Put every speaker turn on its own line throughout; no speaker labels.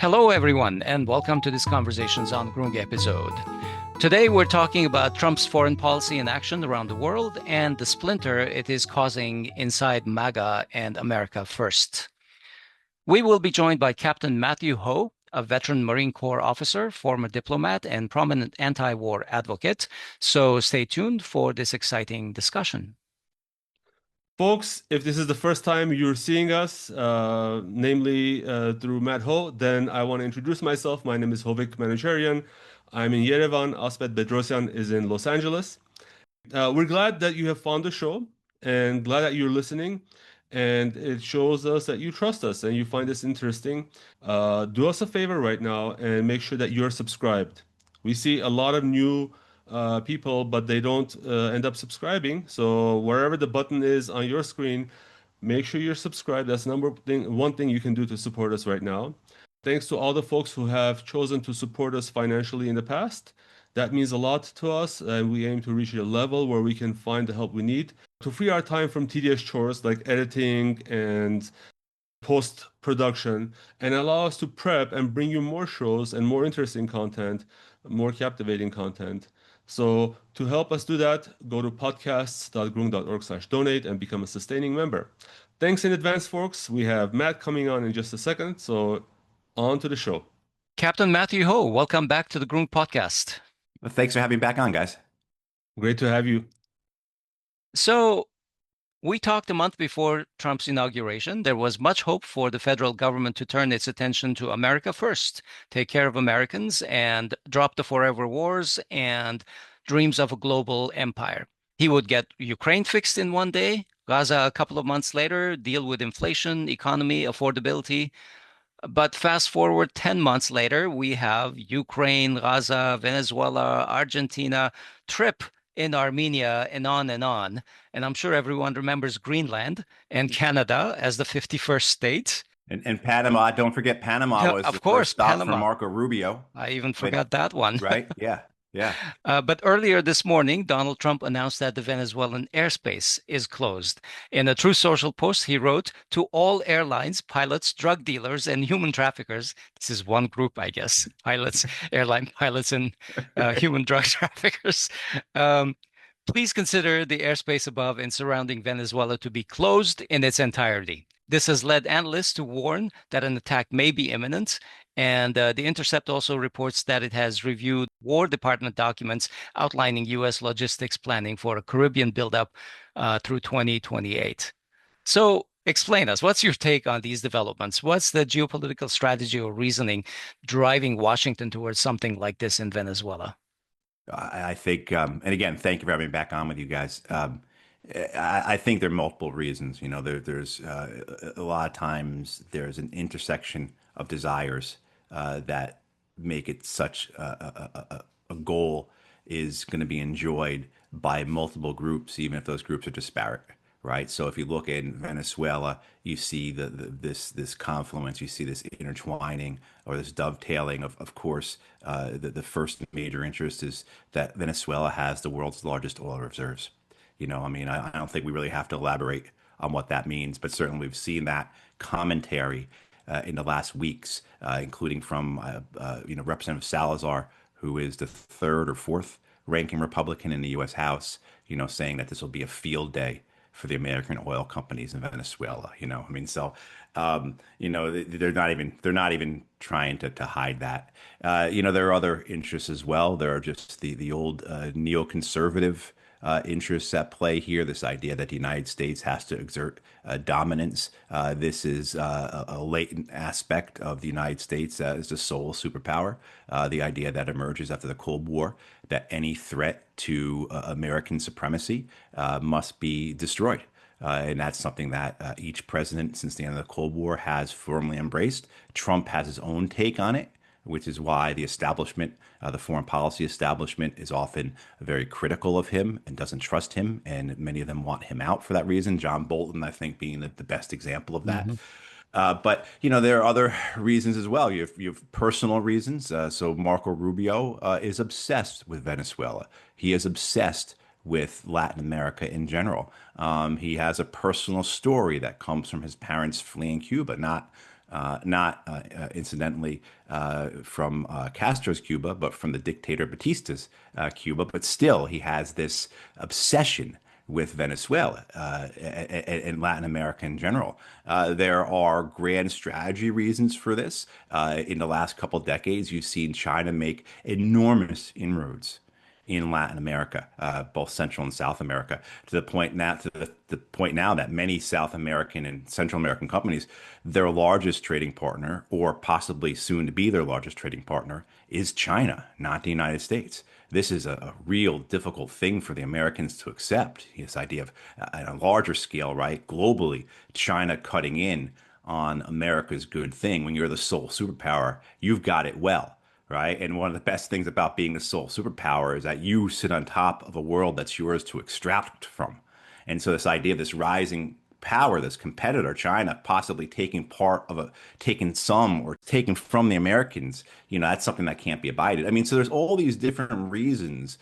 Hello, everyone, and welcome to this Conversations on Groong episode. Today, we're talking about Trump's foreign policy in action around the world and the splinter it is causing inside MAGA and America First. We will be joined by Captain Matthew Ho, a veteran Marine Corps officer, former diplomat, and prominent anti-war advocate. So stay tuned for this exciting discussion.
Folks, if this is the first time you're seeing us, namely through Matt Ho, then I want to introduce myself. My name is Hovik Manucharyan. I'm in Yerevan. Asbed Bedrossian is in Los Angeles. We're glad that you have found the show and glad that you're listening. And it shows us that you trust us and you find this interesting. Do us a favor right now and make sure that you're subscribed. We see a lot of new people, but they don't end up subscribing. So wherever the button is on your screen, make sure you're subscribed. That's one thing you can do to support us right now. Thanks to all the folks who have chosen to support us financially in the past. That means a lot to us, and we aim to reach a level where we can find the help we need to free our time from tedious chores like editing and post-production and allow us to prep and bring you more shows and more interesting content, more captivating content. So to help us do that, go to podcasts.groong.org/donate and become a sustaining member. Thanks in advance, folks. We have Matt coming on in just a second, so on to the show.
Captain Matthew Ho, welcome back to the Groong podcast.
Well, thanks for having me back on, guys.
Great to have you.
So, we talked a month before Trump's inauguration. There was much hope for the federal government to turn its attention to America first, take care of Americans, and drop the forever wars and dreams of a global empire. He would get Ukraine fixed in one day, Gaza a couple of months later, deal with inflation, economy, affordability. But fast forward 10 months later, we have Ukraine, Gaza, Venezuela, Argentina, TRIPP in Armenia, and on and on. And I'm sure everyone remembers Greenland and Canada as the 51st state.
And Panama, don't forget Panama was
Of
the
course,
first stop
Panama.
for Marco Rubio.
I even forgot that one.
Right? Yeah. Yeah.
But earlier this morning, Donald Trump announced that the Venezuelan airspace is closed. In a True Social post, he wrote, "To all airlines, pilots, drug dealers, and human traffickers," this is one group, I guess, pilots, airline pilots, and human drug traffickers, please consider the airspace above and surrounding Venezuela to be closed in its entirety. This has led analysts to warn that an attack may be imminent. And The Intercept also reports that it has reviewed War Department documents outlining U.S. logistics planning for a Caribbean buildup through 2028. So explain us, what's your take on these developments? What's the geopolitical strategy or reasoning driving Washington towards something like this in Venezuela?
I think, and again, thank you for having me back on with you guys. I think there are multiple reasons. You know, there's a lot of times there's an intersection of desires that make it such a goal is going to be enjoyed by multiple groups, even if those groups are disparate, right? So if you look in Venezuela, you see this confluence, you see this intertwining or this dovetailing. Of course, the first major interest is that Venezuela has the world's largest oil reserves. You know, I mean, I don't think we really have to elaborate on what that means, but certainly we've seen that commentary in the last weeks, including from Representative Salazar, who is the third or fourth ranking Republican in the U.S. House, you know, saying that this will be a field day for the American oil companies in Venezuela. You know, I mean, so they're not even trying to hide that. There are other interests as well. There are just the old neoconservative interests at play here. This idea that the United States has to exert dominance. This is a latent aspect of the United States as a sole superpower. The idea that emerges after the Cold War that any threat to American supremacy must be destroyed. And that's something that each president since the end of the Cold War has firmly embraced. Trump has his own take on it, which is why the establishment, the foreign policy establishment, is often very critical of him and doesn't trust him. And many of them want him out for that reason. John Bolton, I think, being the best example of that. But there are other reasons as well. You have personal reasons. So Marco Rubio is obsessed with Venezuela. He is obsessed with Latin America in general. He has a personal story that comes from his parents fleeing Cuba, not not incidentally from Castro's Cuba, but from the dictator Batista's Cuba. But still, he has this obsession with Venezuela and Latin America in general. There are grand strategy reasons for this. In the last couple of decades, you've seen China make enormous inroads in Latin America, both Central and South America, to the point now that many South American and Central American companies, their largest trading partner, or possibly soon to be their largest trading partner, is China, not the United States. This is a real difficult thing for the Americans to accept. This idea of, at a larger scale, right, globally, China cutting in on America's good thing. When you're the sole superpower, you've got it well, right? And one of the best things about being the sole superpower is that you sit on top of a world that's yours to extract from. And so this idea of this rising power, this competitor, China, possibly taking some or taking from the Americans, that's something that can't be abided. I mean, so there's all these different reasons,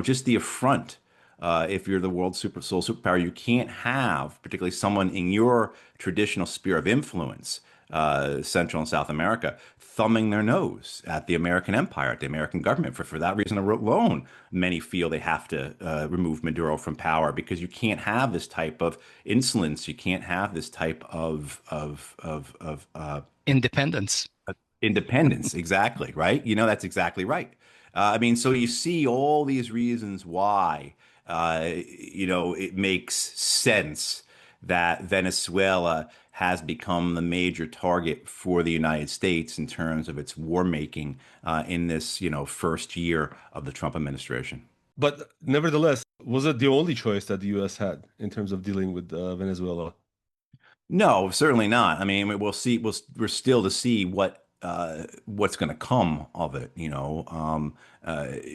just the affront. If you're the world sole superpower, you can't have, particularly someone in your traditional sphere of influence, Central and South America, thumbing their nose at the American empire, at the American government. For that reason alone, many feel they have to remove Maduro from power because you can't have this type of insolence. You can't have this type of
Independence.
independence. Exactly, right? That's exactly right. I mean, so you see all these reasons why, it makes sense that Venezuela has become the major target for the United States in terms of its war making in this, first year of the Trump administration.
But nevertheless, was it the only choice that the U.S. had in terms of dealing with Venezuela?
No, certainly not. I mean, we'll see. We're still to see what's going to come of it.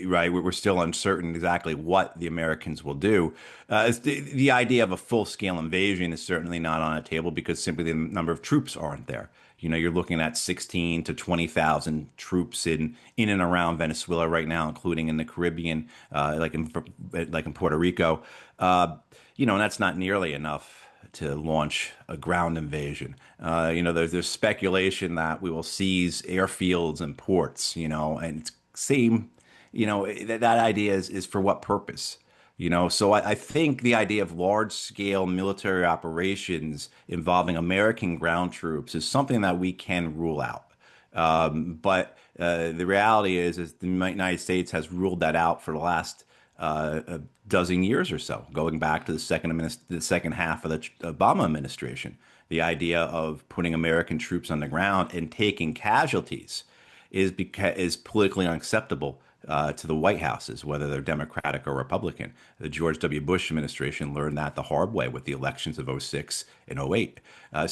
Right? We're still uncertain exactly what the Americans will do. The idea of a full-scale invasion is certainly not on the table because simply the number of troops aren't there. You're looking at 16 to 20,000 troops in and around Venezuela right now, including in the Caribbean, like in Puerto Rico. And that's not nearly enough to launch a ground invasion. There's speculation that we will seize airfields and ports, and it's same, that idea is for what purpose? So I think the idea of large scale military operations involving American ground troops is something that we can rule out. But the reality is the United States has ruled that out for the last a dozen years or so, going back to the second half of the Obama administration. The idea of putting American troops on the ground and taking casualties is politically unacceptable to the White Houses, whether they're Democratic or Republican. The George W. Bush administration learned that the hard way with the elections of '06 and '08. And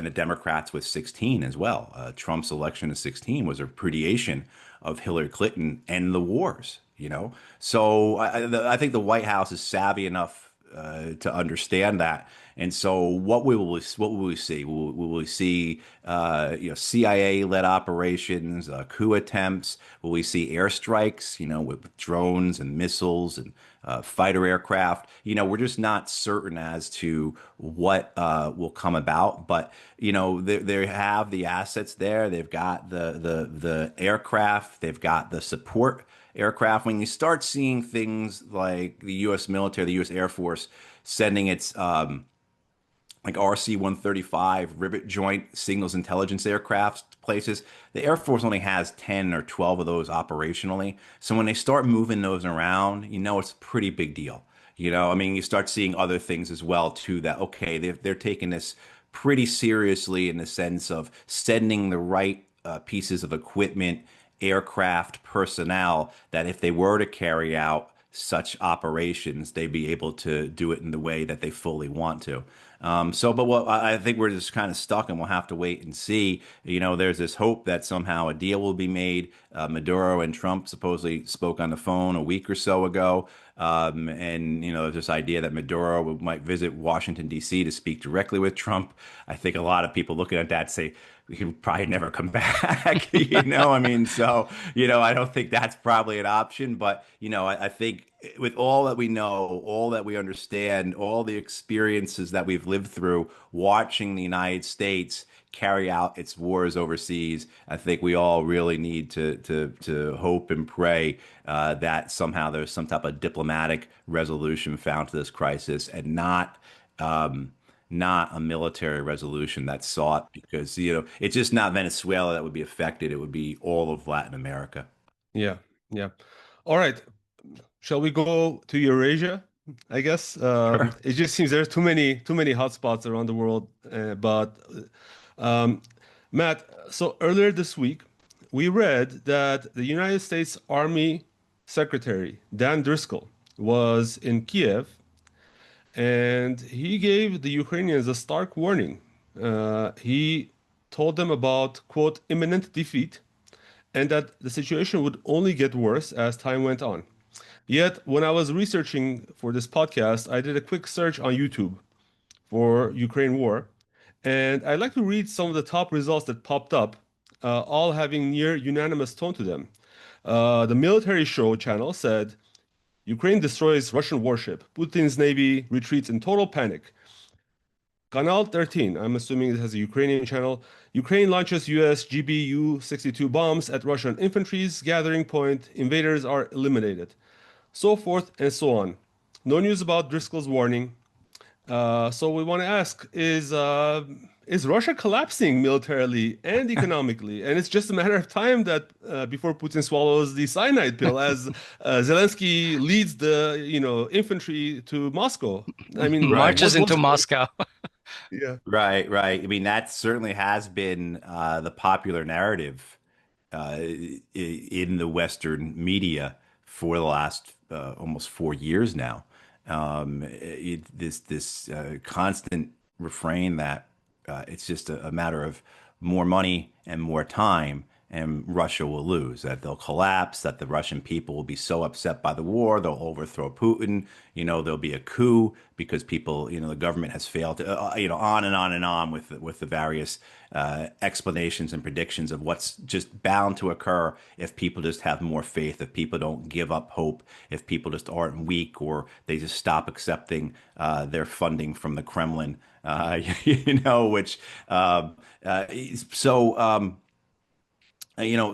the Democrats with 16 as well. Trump's election of 16 was a repudiation of Hillary Clinton and the wars. So I think the White House is savvy enough to understand that. And so what will we see? Will we see CIA-led operations, coup attempts? Will we see airstrikes? With drones and missiles and fighter aircraft? We're just not certain as to what will come about. But they have the assets there. They've got the aircraft. They've got the support aircraft. When you start seeing things like the U.S. military, the U.S. Air Force sending its like RC-135 rivet joint signals intelligence aircraft places, the Air Force only has 10 or 12 of those operationally. So when they start moving those around, it's a pretty big deal. I mean, you start seeing other things as well too that, okay, they're taking this pretty seriously in the sense of sending the right pieces of equipment, aircraft, personnel, that if they were to carry out such operations, they'd be able to do it in the way that they fully want to. But what I think we're just kind of stuck, and we'll have to wait and see. There's this hope that somehow a deal will be made. Maduro and Trump supposedly spoke on the phone a week or so ago. And there's this idea that Maduro might visit Washington, D.C. to speak directly with Trump. I think a lot of people looking at that say, we can probably never come back, I mean, so, I don't think that's probably an option, but, I think with all that we know, all that we understand, all the experiences that we've lived through watching the United States carry out its wars overseas. I think we all really need to hope and pray that somehow there's some type of diplomatic resolution found to this crisis, and um, not a military resolution that's sought, because it's just not Venezuela that would be affected. It would be all of Latin America.
Yeah, yeah. All right. Shall we go to Eurasia? I guess
Sure.
it just seems there's too many hotspots around the world. But um, Matt, so earlier this week, we read that the United States Army Secretary Dan Driscoll was in Kiev, and he gave the Ukrainians a stark warning. He told them about, quote, imminent defeat, and that the situation would only get worse as time went on. Yet, when I was researching for this podcast, I did a quick search on YouTube for Ukraine war, and I'd like to read some of the top results that popped up, all having near unanimous tone to them. The Military Show channel said, Ukraine destroys Russian warship. Putin's navy retreats in total panic. Canal 13, I'm assuming it has a Ukrainian channel. Ukraine launches US GBU-62 bombs at Russian infantry's gathering point. Invaders are eliminated. So forth and so on. No news about Driscoll's warning. So we want to ask: is Russia collapsing militarily and economically? And it's just a matter of time that before Putin swallows the cyanide pill, as Zelensky leads the infantry to Moscow. I mean,
Right.
Marches into
what's going?
Moscow.
Yeah.
Right, right. I mean, that certainly has been the popular narrative in the Western media for the last almost 4 years now. This constant refrain that it's just a matter of more money and more time, and Russia will lose, that they'll collapse, that the Russian people will be so upset by the war, they'll overthrow Putin, there'll be a coup because people, the government has failed to, on and on and on with the various explanations and predictions of what's just bound to occur if people just have more faith, if people don't give up hope, if people just aren't weak, or they just stop accepting their funding from the Kremlin, which so.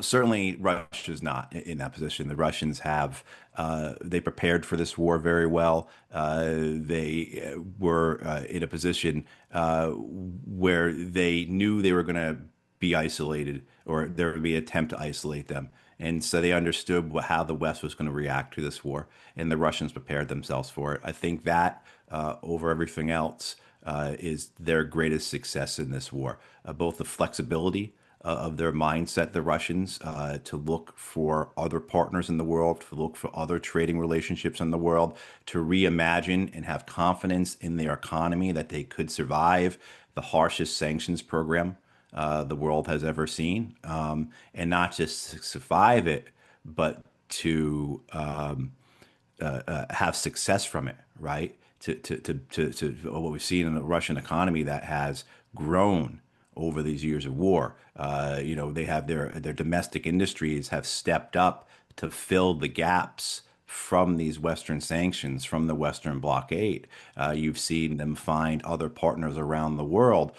Certainly Russia's not in that position. The Russians have they prepared for this war very well. They were in a position where they knew they were going to be isolated, or there would be an attempt to isolate them. And so they understood how the West was going to react to this war, and the Russians prepared themselves for it. I think that over everything else is their greatest success in this war. Both the flexibility of their mindset, the Russians, to look for other partners in the world, to look for other trading relationships in the world, to reimagine and have confidence in their economy that they could survive the harshest sanctions program the world has ever seen, and not just survive it, but to have success from it, right? To what we've seen in the Russian economy that has grown over these years of war. They have their domestic industries have stepped up to fill the gaps from these Western sanctions, from the Western blockade. You've seen them find other partners around the world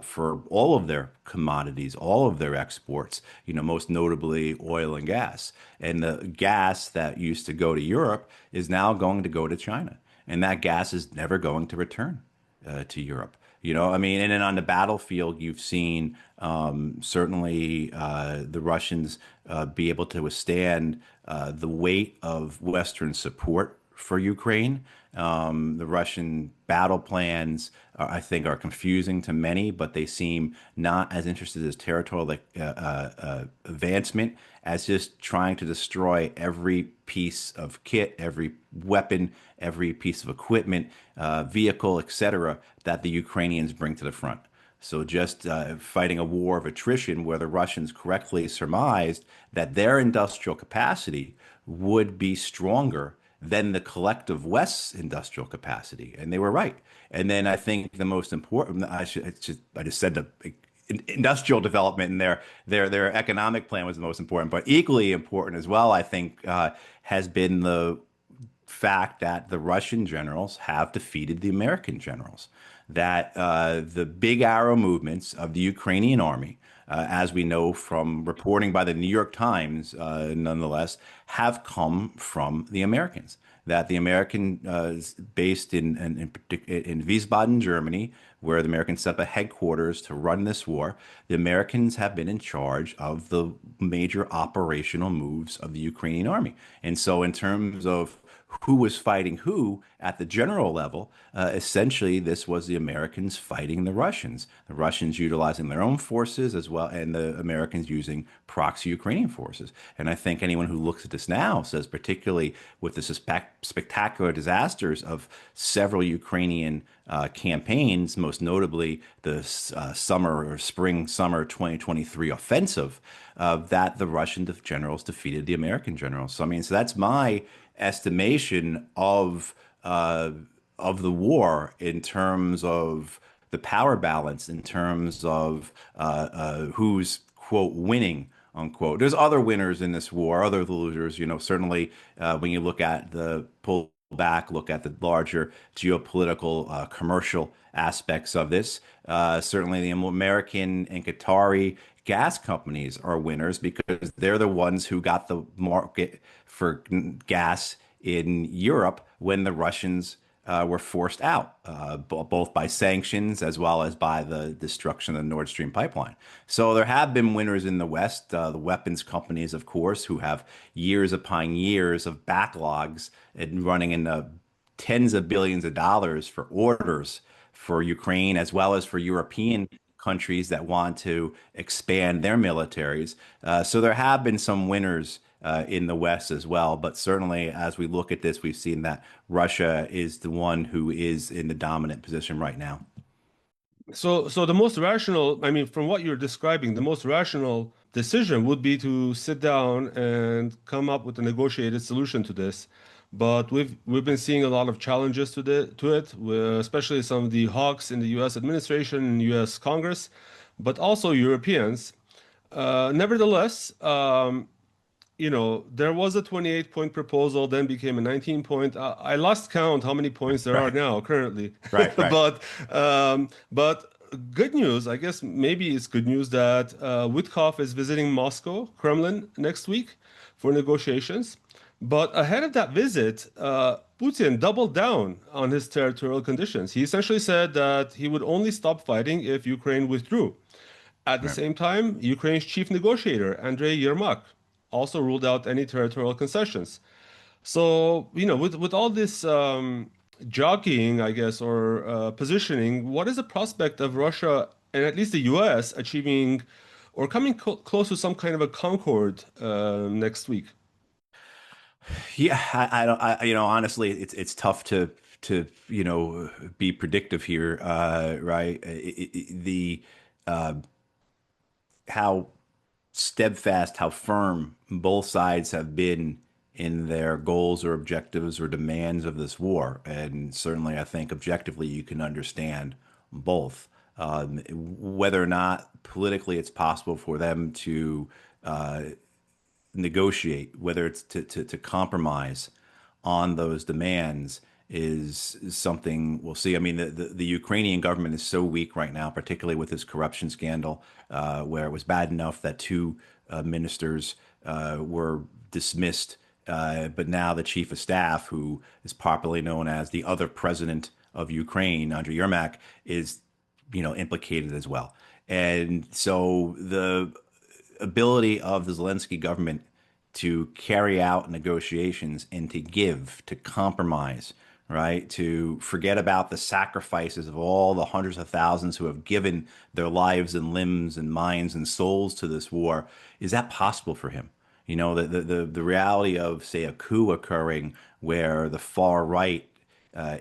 for all of their commodities, all of their exports, most notably oil and gas. And the gas that used to go to Europe is now going to go to China. And that gas is never going to return to Europe. I mean, and then on the battlefield, you've seen certainly the Russians be able to withstand the weight of Western support for Ukraine. The Russian battle plans, I think, are confusing to many, but they seem not as interested as territorial advancement as just trying to destroy every piece of kit, every weapon, every piece of equipment, vehicle, etc., that the Ukrainians bring to the front. So just fighting a war of attrition where the Russians correctly surmised that their industrial capacity would be stronger than the collective West's industrial capacity, and they were right. And then I think the most important, I just said the industrial development and their economic plan was the most important, but equally important as well, I think, has been the fact that the Russian generals have defeated the American generals. that the big arrow movements of the Ukrainian army, as we know from reporting by the New York Times, nonetheless, have come from the Americans. That the American based in Wiesbaden, Germany, where the Americans set up a headquarters to run this war, the Americans have been in charge of the major operational moves of the Ukrainian army. And so, in terms of who was fighting who at the general level, essentially this was the Americans fighting the Russians utilizing their own forces as well, and the Americans using proxy Ukrainian forces. And I think anyone who looks at this now says, particularly with the spectacular disasters of several Ukrainian campaigns, most notably the spring-summer 2023 offensive, that the Russian generals defeated the American generals. So I mean, so that's my estimation of the war in terms of the power balance, in terms of who's quote winning unquote. There's other winners in this war, other losers. You know, certainly when you look at the pull back, look at the larger geopolitical, commercial aspects of this. Certainly, the American and Qatari gas companies are winners because they're the ones who got the market for gas in Europe when the Russians were forced out, both by sanctions as well as by the destruction of the Nord Stream pipeline. So there have been winners in the West, the weapons companies, of course, who have years upon years of backlogs and running in the tens of billions of dollars for orders for Ukraine as well as for European countries that want to expand their militaries. So there have been some winners in the West as well. But certainly, as we look at this, we've seen that Russia is the one who is in the dominant position right now.
So the most rational, I mean, from what you're describing, the most rational decision would be to sit down and come up with a negotiated solution to this. But we've been seeing a lot of challenges to it, especially some of the hawks in the U.S. administration and U.S. Congress, but also Europeans. Nevertheless, there was a 28-point proposal, then became a 19-point. I lost count how many points there are
Right,
now currently.
right, right.
But good news, I guess maybe it's good news that Witkoff is visiting Moscow, Kremlin next week for negotiations. But ahead of that visit, Putin doubled down on his territorial conditions. He essentially said that he would only stop fighting if Ukraine withdrew. At the
Right.
same time, Ukraine's chief negotiator, Andrei Yermak, also ruled out any territorial concessions. So, with all this jockeying, I guess, or positioning, what is the prospect of Russia and at least the US achieving or coming close to some kind of a concord next week?
Yeah, I don't, honestly, it's tough to be predictive here, right? The how steadfast, how firm both sides have been in their goals or objectives or demands of this war. And certainly, I think objectively you can understand both. Whether or not politically it's possible for them to negotiate, whether it's to compromise on those demands is something we'll see. I mean, the Ukrainian government is so weak right now, particularly with this corruption scandal, where it was bad enough that two ministers were dismissed, but now the chief of staff, who is popularly known as the other president of Ukraine, Andriy Yermak, is implicated as well. And so the ability of the Zelensky government to carry out negotiations and to give, to compromise, right? To forget about the sacrifices of all the hundreds of thousands who have given their lives and limbs and minds and souls to this war. Is that possible for him? The reality of, say, a coup occurring where the far right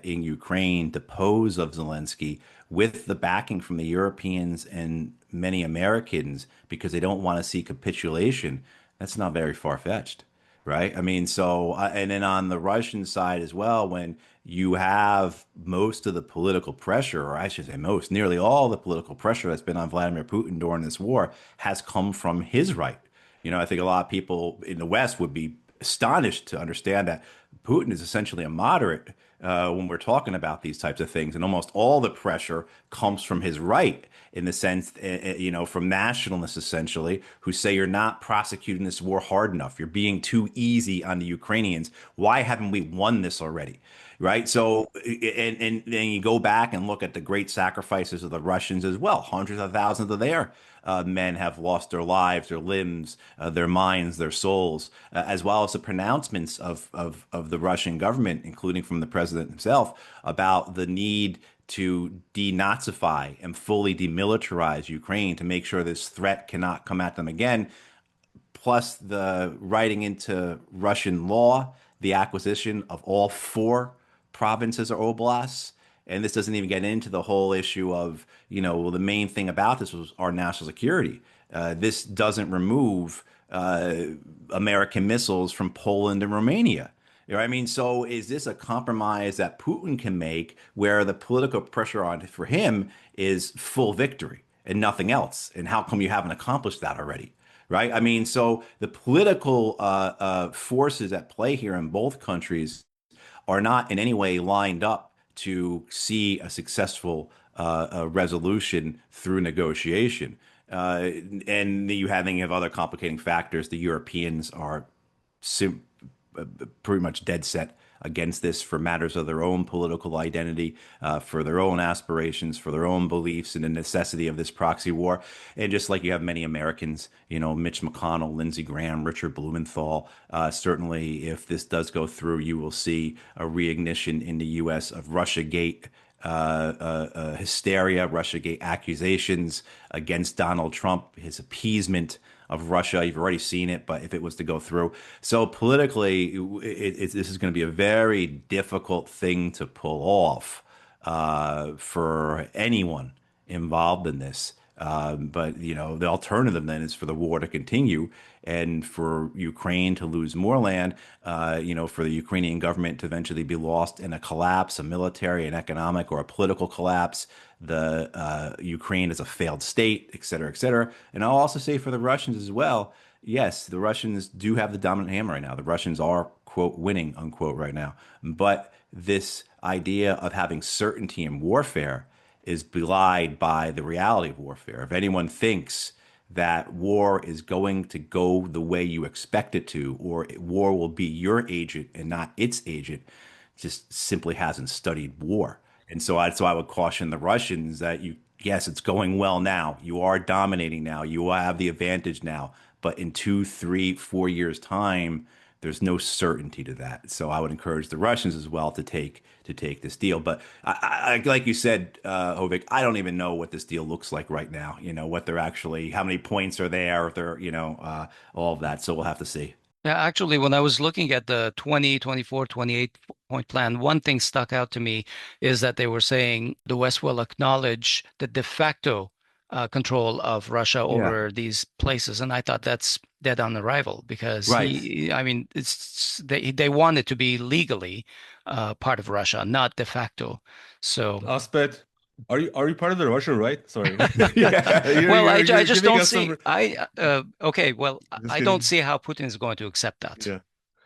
in Ukraine depose of Zelensky with the backing from the Europeans and many Americans because they don't want to see capitulation, that's not very far-fetched, right? I mean, so, and then on the Russian side as well, when you have most of the political pressure, or I should say most, nearly all the political pressure that's been on Vladimir Putin during this war has come from his right. I think a lot of people in the West would be astonished to understand that Putin is essentially a moderate, when we're talking about these types of things. And almost all the pressure comes from his right, in the sense, from nationalists essentially, who say you're not prosecuting this war hard enough. You're being too easy on the Ukrainians. Why haven't we won this already? Right. So, and then you go back and look at the great sacrifices of the Russians as well. Hundreds of thousands of their men have lost their lives, their limbs, their minds, their souls, as well as the pronouncements of the Russian government, including from the president himself, about the need to denazify and fully demilitarize Ukraine to make sure this threat cannot come at them again, plus the writing into Russian law the acquisition of all four provinces or oblasts. And this doesn't even get into the whole issue of, well, the main thing about this was our national security. This doesn't remove American missiles from Poland and Romania. You know what I mean? So is this a compromise that Putin can make where the political pressure on for him is full victory and nothing else? And how come you haven't accomplished that already? Right? I mean, so the political forces at play here in both countries are not in any way lined up to see a successful resolution through negotiation. And you have other complicating factors. The Europeans are sim pretty much dead set against this for matters of their own political identity, for their own aspirations, for their own beliefs, and the necessity of this proxy war. And just like you have many Americans, Mitch McConnell, Lindsey Graham, Richard Blumenthal, certainly if this does go through, you will see a reignition in the U.S. of Russiagate hysteria, Russiagate accusations against Donald Trump, his appeasement of Russia. You've already seen it, but if it was to go through. So politically, this is going to be a very difficult thing to pull off for anyone involved in this. But the alternative then is for the war to continue and for Ukraine to lose more land, for the Ukrainian government to eventually be lost in a collapse, a military, an economic, or a political collapse. The Ukraine is a failed state, et cetera, et cetera. And I'll also say for the Russians as well, yes, the Russians do have the dominant hand right now. The Russians are, quote, winning, unquote, right now. But this idea of having certainty in warfare is belied by the reality of warfare. If anyone thinks that war is going to go the way you expect it to, or war will be your agent and not its agent, just simply hasn't studied war. And so I would caution the Russians that yes, it's going well now. You are dominating now. You have the advantage now. But in 2, 3, 4 years' time, there's no certainty to that. So I would encourage the Russians as well to take this deal. But like you said, Hovik, I don't even know what this deal looks like right now. What they're actually, how many points are there? If they're, all of that. So we'll have to see.
Yeah, actually, when I was looking at the 20, 24, 28 point plan, one thing stuck out to me is that they were saying the West will acknowledge the de facto control of Russia
Yeah.
over these places. And I thought that's dead on arrival because
Right.
I mean, they want it to be legally part of Russia, not de facto. So,
Asbed, are you part of the Russian right? Sorry.
Yeah.
well, I
You're
just
giving
don't
us
see,
some.
okay, well,
Just
I don't
kidding.
see how Putin is going to accept that.
Yeah.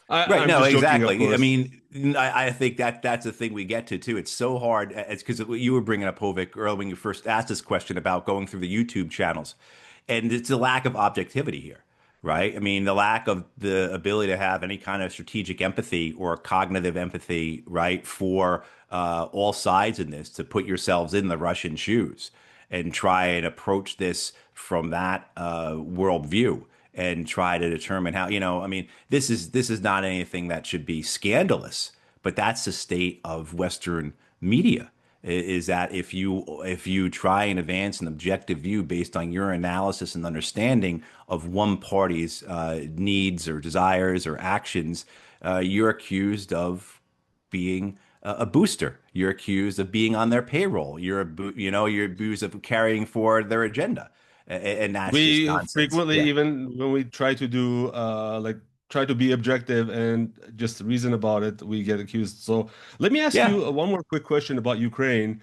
Right.
I'm
No,
just joking, of
exactly. I
course.
mean, I think that's the thing we get to too. It's so hard. It's because you were bringing up Hovik earlier when you first asked this question about going through the YouTube channels, and it's a lack of objectivity here, right? I mean, the lack of the ability to have any kind of strategic empathy or cognitive empathy, right, for all sides in this, to put yourselves in the Russian shoes and try and approach this from that worldview and try to determine how, I mean, this is not anything that should be scandalous, but that's the state of Western media. Is that if you try and advance an objective view based on your analysis and understanding of one party's needs or desires or actions, you're accused of being a booster. You're accused of being on their payroll. You're accused of carrying forward their agenda, and that's just
We
nonsense.
frequently,
Yeah.
even when we try to do try to be objective and just reason about it, we get accused. So let me ask
Yeah.
you one more quick question about Ukraine.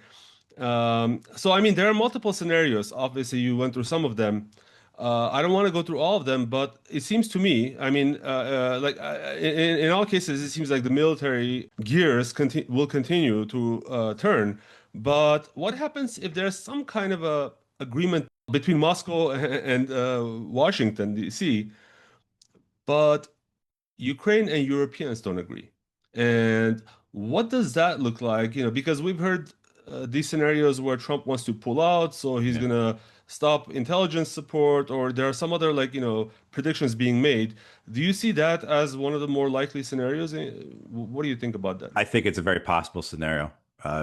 So I mean, there are multiple scenarios. Obviously, you went through some of them. I don't want to go through all of them, but it seems to me, I mean, in all cases, it seems like the military gears will continue to turn. But what happens if there's some kind of a agreement between Moscow and Washington, D.C., but Ukraine and Europeans don't agree? And what does that look like? Because we've heard these scenarios where Trump wants to pull out, so he's
Yeah.
gonna stop intelligence support, or there are some other predictions being made. Do you see that as one of the more likely scenarios? What do you think about that?
I think it's a very possible scenario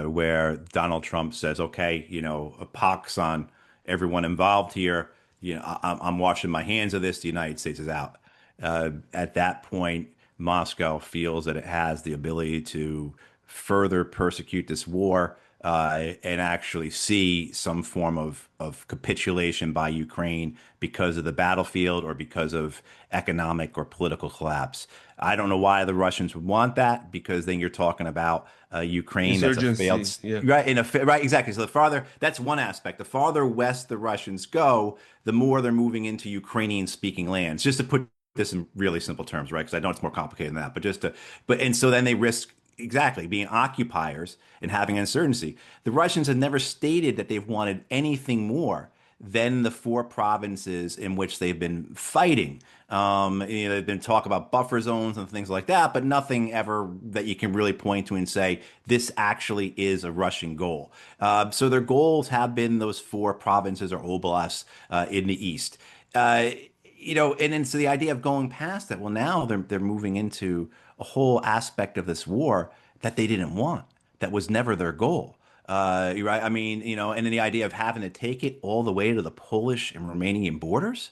where Donald Trump says, okay, a pox on everyone involved here. I'm washing my hands of this. The United States is out. At that point, Moscow feels that it has the ability to further persecute this war and actually see some form of capitulation by Ukraine because of the battlefield or because of economic or political collapse. I don't know why the Russians would want that, because then you're talking about Ukraine that's a failed,
Insurgency, yeah.
right? Right, exactly. So the farther, that's one aspect. The farther west the Russians go, the more they're moving into Ukrainian-speaking lands. Just to put this in really simple terms, right? Because I know it's more complicated than that, and so then they risk exactly being occupiers and having uncertainty. The Russians have never stated that they've wanted anything more than the four provinces in which they've been fighting. They've been talk about buffer zones and things like that, but nothing ever that you can really point to and say this actually is a Russian goal. So their goals have been those four provinces or oblasts in the east. And then so the idea of going past that, well, now they're moving into a whole aspect of this war that they didn't want, that was never their goal. Right? I mean, and then the idea of having to take it all the way to the Polish and Romanian borders.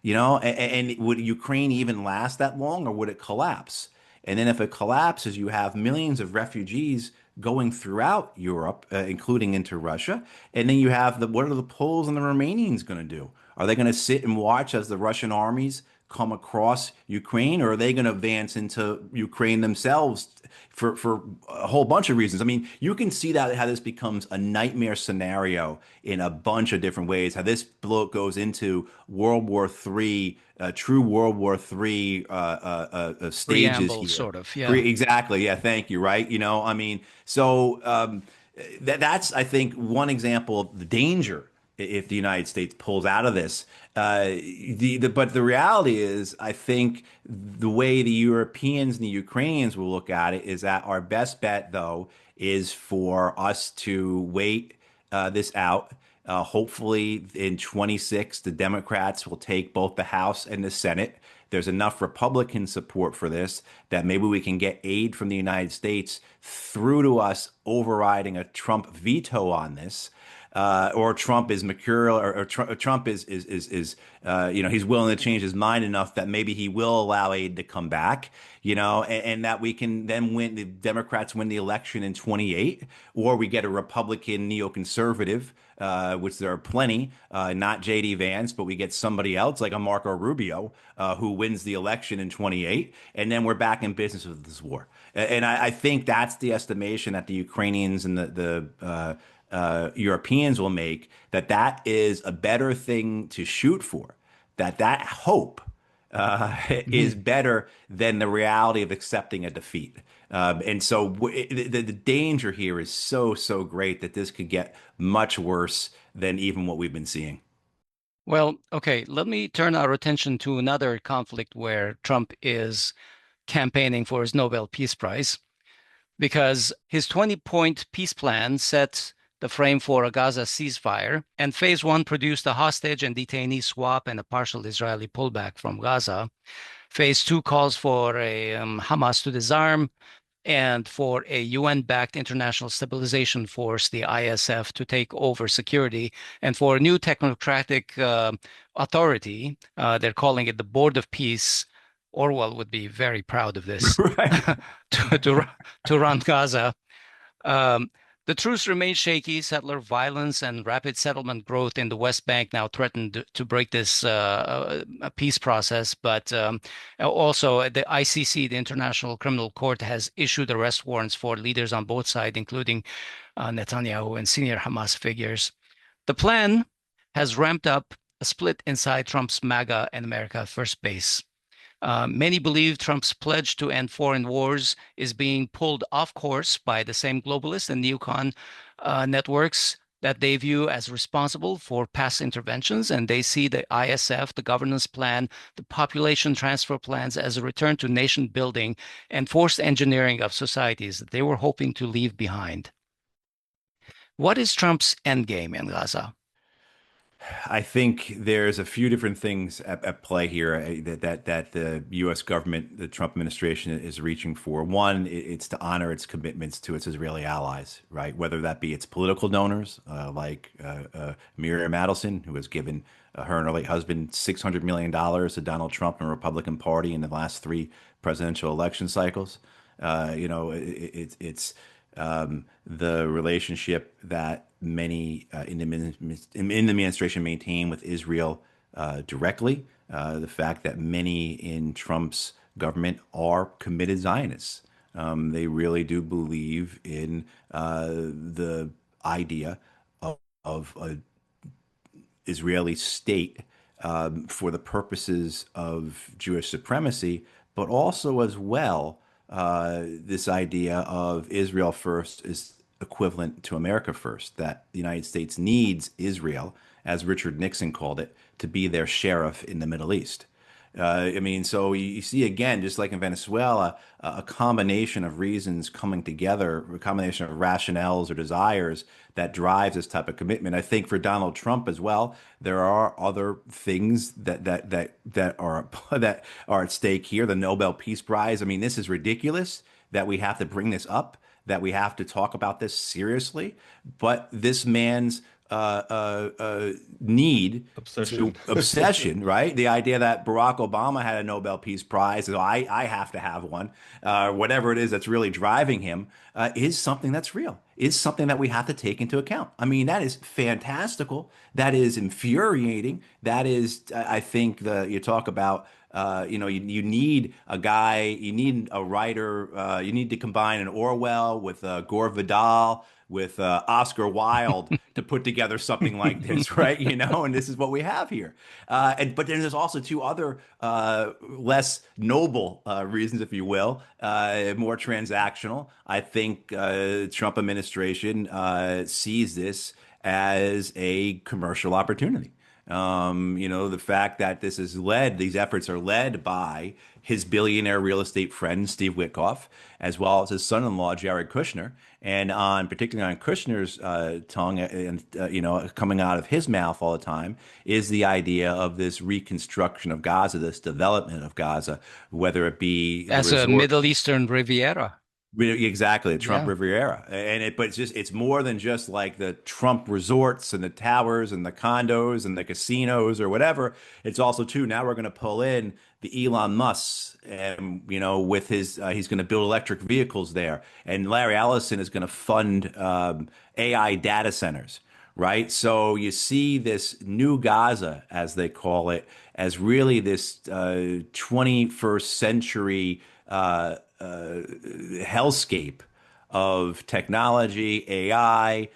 And would Ukraine even last that long, or would it collapse? And then if it collapses, you have millions of refugees going throughout Europe, including into Russia. And then you have what are the Poles and the Romanians going to do? Are they going to sit and watch as the Russian armies come across Ukraine, or are they going to advance into Ukraine themselves for a whole bunch of reasons? I mean, you can see that how this becomes a nightmare scenario in a bunch of different ways. How this bloke goes into World War III, true World War III stages
Preamble,
here.
sort of. Yeah.
Exactly. Yeah. Thank you. Right. I mean, so that's I think one example of the danger if the United States pulls out of this. But the reality is, I think the way the Europeans and the Ukrainians will look at it is that our best bet, though, is for us to wait this out. Hopefully, in 26, the Democrats will take both the House and the Senate. There's enough Republican support for this that maybe we can get aid from the United States through to us overriding a Trump veto on this. Or Trump is mercurial, or Trump is he's willing to change his mind enough that maybe he will allow aid to come back, and that we can then win. The Democrats win the election in 28, or we get a Republican neoconservative, which there are plenty, not J.D. Vance, but we get somebody else like a Marco Rubio who wins the election in 28, and then we're back in business with this war. And I think that's the estimation that the Ukrainians and the Europeans will make, that is a better thing to shoot for, that hope is better than the reality of accepting a defeat. And so the danger here is so great that this could get much worse than even what we've been seeing.
Well, okay, let me turn our attention to another conflict where Trump is campaigning for his Nobel Peace Prize, because his 20-point peace plan set the frame for a Gaza ceasefire, and phase one produced a hostage and detainee swap and a partial Israeli pullback from Gaza. Phase two calls for a Hamas to disarm and for a UN-backed international stabilization force, the ISF, to take over security, and for a new technocratic authority. They're calling it the Board of Peace. Orwell would be very proud of this.
Right.
to run Gaza. Um, the truce remains shaky. Settler violence and rapid settlement growth in the West Bank now threaten to break this peace process. But also, the ICC, the International Criminal Court, has issued arrest warrants for leaders on both sides, including Netanyahu and senior Hamas figures. The plan has ramped up a split inside Trump's MAGA and America First base. Many believe Trump's pledge to end foreign wars is being pulled off course by the same globalist and neocon networks that they view as responsible for past interventions. And they see the ISF, the governance plan, the population transfer plans as a return to nation building and forced engineering of societies that they were hoping to leave behind. What is Trump's endgame in Gaza?
I think there's a few different things at play here that the U.S. government, the Trump administration, is reaching for. One, it's to honor its commitments to its Israeli allies, right? Whether that be its political donors, like Miriam Adelson, who has given her and her late husband $600 million to Donald Trump and the Republican Party in the last three presidential election cycles. It's the relationship that many in the administration maintain with Israel directly. The fact that many in Trump's government are committed Zionists. They really do believe in the idea of a Israeli state for the purposes of Jewish supremacy, but also as well this idea of Israel first is equivalent to America first, that the United States needs Israel, as Richard Nixon called it, to be their sheriff in the Middle East. So you see again, just like in Venezuela, a combination of reasons coming together, a combination of rationales or desires that drives this type of commitment. I think for Donald Trump as well, there are other things that are that are at stake here. The Nobel Peace Prize. I mean, this is ridiculous that we have to bring this up, that we have to talk about this seriously. But this man's need
Obsession.
to obsession, right? The idea that Barack Obama had a Nobel Peace Prize, so I have to have one, whatever it is that's really driving him, is something that's real, is something that we have to take into account. I mean, that is fantastical. That is infuriating. That is, I think, you talk about. You need a guy, you need a writer, you need to combine an Orwell with Gore Vidal, with Oscar Wilde to put together something like this, right? And this is what we have here. But then there's also two other less noble reasons, if you will, more transactional. I think Trump administration sees this as a commercial opportunity. The fact that these efforts are led by his billionaire real estate friend, Steve Witkoff, as well as his son-in-law, Jared Kushner. And particularly on Kushner's tongue and, coming out of his mouth all the time is the idea of this reconstruction of Gaza, this development of Gaza, whether it be the
As a
resort.
Middle Eastern Riviera.
Exactly, the Trump
Yeah.
Riviera, but it's more than just like the Trump resorts and the towers and the condos and the casinos or whatever. It's also too now we're going to pull in the Elon Musk, and with his he's going to build electric vehicles there, and Larry Ellison is going to fund AI data centers, right? So you see this new Gaza, as they call it, as really this 21st century. Hellscape of technology, AI,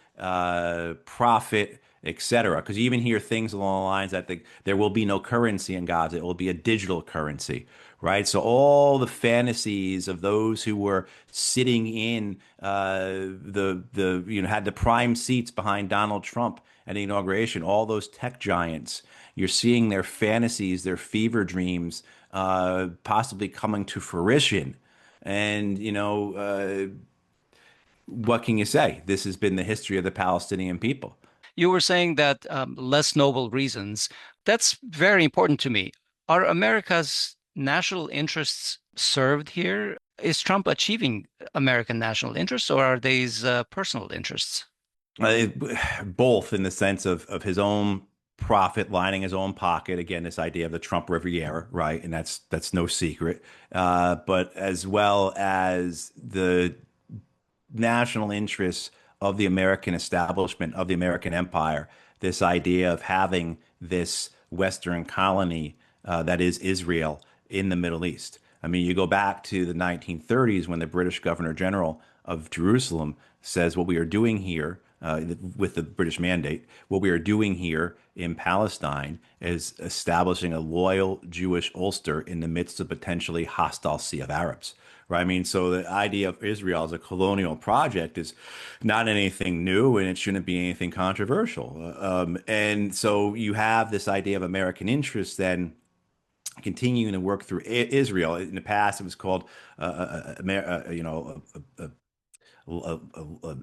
profit, etc. Because you even hear things along the lines that there will be no currency in Gaza; it will be a digital currency, right? So all the fantasies of those who were sitting in had the prime seats behind Donald Trump at the inauguration, all those tech giants, you're seeing their fantasies, their fever dreams, possibly coming to fruition. And, what can you say? This has been the history of the Palestinian people.
You were saying that less noble reasons. That's very important to me. Are America's national interests served here? Is Trump achieving American national interests, or are these personal interests?
Both in the sense of his own profit lining his own pocket. Again, this idea of the Trump Riviera, right? And that's no secret. But as well as the national interests of the American establishment, of the American empire, this idea of having this Western colony that is Israel in the Middle East. I mean, you go back to the 1930s when the British Governor General of Jerusalem says what we are doing here with the British mandate. What we are doing here in Palestine is establishing a loyal Jewish Ulster in the midst of potentially hostile sea of Arabs. Right. I mean, so the idea of Israel as a colonial project is not anything new, and it shouldn't be anything controversial. And so you have this idea of American interest then continuing to work through Israel. In the past, it was called, an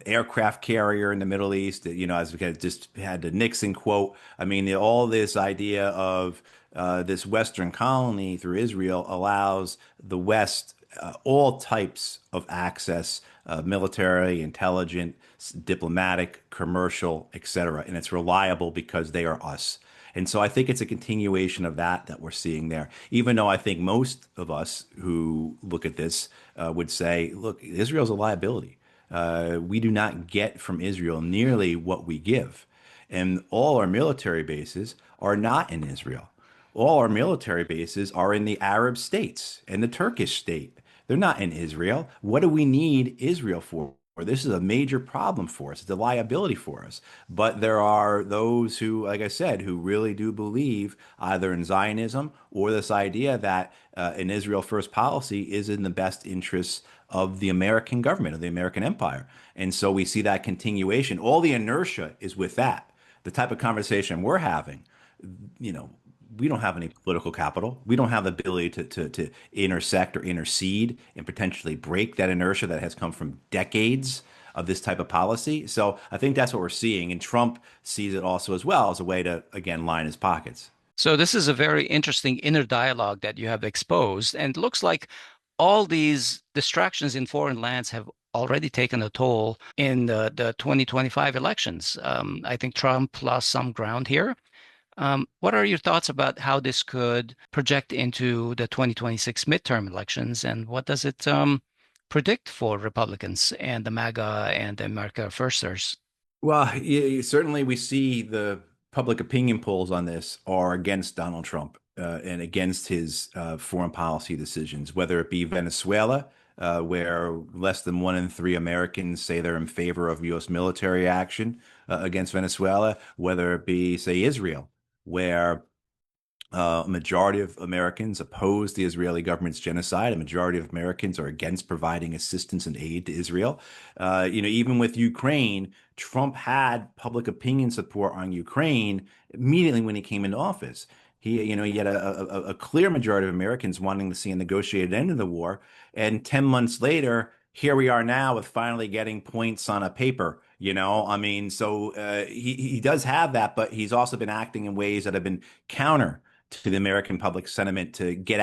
aircraft carrier in the Middle East. As we kind of just had the Nixon quote. I mean, all this idea of this Western colony through Israel allows the West all types of access, military, intelligent, diplomatic, commercial, etc. And it's reliable because they are us. And so I think it's a continuation of that we're seeing there. Even though I think most of us who look at this would say, look, Israel's a liability. We do not get from Israel nearly what we give. And all our military bases are not in Israel. All our military bases are in the Arab states and the Turkish state. They're not in Israel. What do we need Israel for? This is a major problem for us. It's a liability for us. But there are those who, like I said, who really do believe either in Zionism or this idea that an Israel first policy is in the best interests of the American government, of the American empire. And so we see that continuation. All the inertia is with that. The type of conversation we're having, you know, we don't have any political capital. We don't have the ability to intersect or intercede and potentially break that inertia that has come from decades of this type of policy. So I think that's what we're seeing. And Trump sees it also as well as a way to, again, line his pockets.
So this is a very interesting inner dialogue that you have exposed, and it looks like all these distractions in foreign lands have already taken a toll in the 2025 elections. I think Trump lost some ground here. What are your thoughts about how this could project into the 2026 midterm elections, and what does it predict for Republicans and the MAGA and the America Firsters?
Well, certainly we see the public opinion polls on this are against Donald Trump and against his foreign policy decisions, whether it be Venezuela, where less than 1 in 3 Americans say they're in favor of U.S. military action against Venezuela, whether it be, say, Israel, where a majority of Americans oppose the Israeli government's genocide. A majority of Americans are against providing assistance and aid to Israel. Even with Ukraine, Trump had public opinion support on Ukraine immediately when he came into office. He had a clear majority of Americans wanting to see a negotiated end of the war. And 10 months later, here we are now with finally getting points on a paper. I mean, so he does have that, but he's also been acting in ways that have been counter to the American public sentiment to get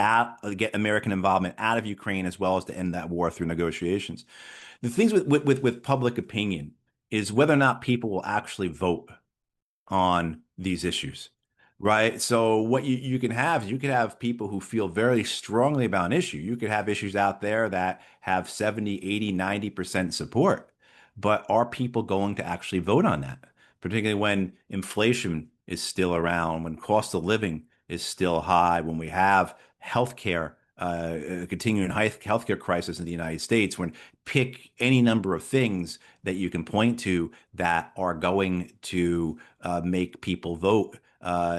American involvement out of Ukraine as well as to end that war through negotiations. The things with public opinion is whether or not people will actually vote on these issues, right? So what you can have is you could have people who feel very strongly about an issue. You could have issues out there that have 70, 80, 90% support. But are people going to actually vote on that? Particularly when inflation is still around, when cost of living is still high, when we have healthcare, continuing healthcare crisis in the United States, when pick any number of things that you can point to that are going to make people vote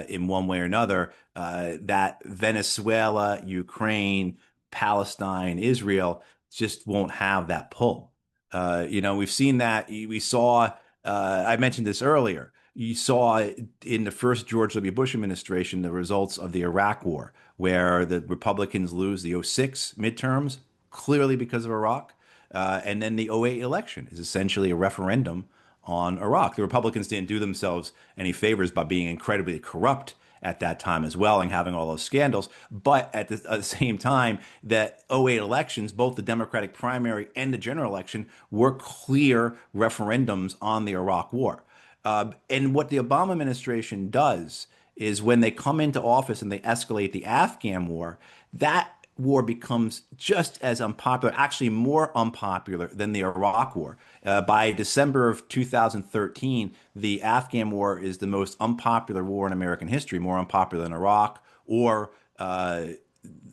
in one way or another, that Venezuela, Ukraine, Palestine, Israel just won't have that pull. We've seen that. We saw, I mentioned this earlier. You saw in the first George W. Bush administration the results of the Iraq War, where the Republicans lose the '06 midterms, clearly because of Iraq. And then the '08 election is essentially a referendum on Iraq. The Republicans didn't do themselves any favors by being incredibly corrupt at that time as well and having all those scandals. But at the same time, that '08 elections, both the Democratic primary and the general election, were clear referendums on the Iraq War. And what the Obama administration does is when they come into office and they escalate the Afghan war, that war becomes just as unpopular, actually more unpopular than the Iraq war. By December of 2013, the Afghan war is the most unpopular war in American history, more unpopular than Iraq or the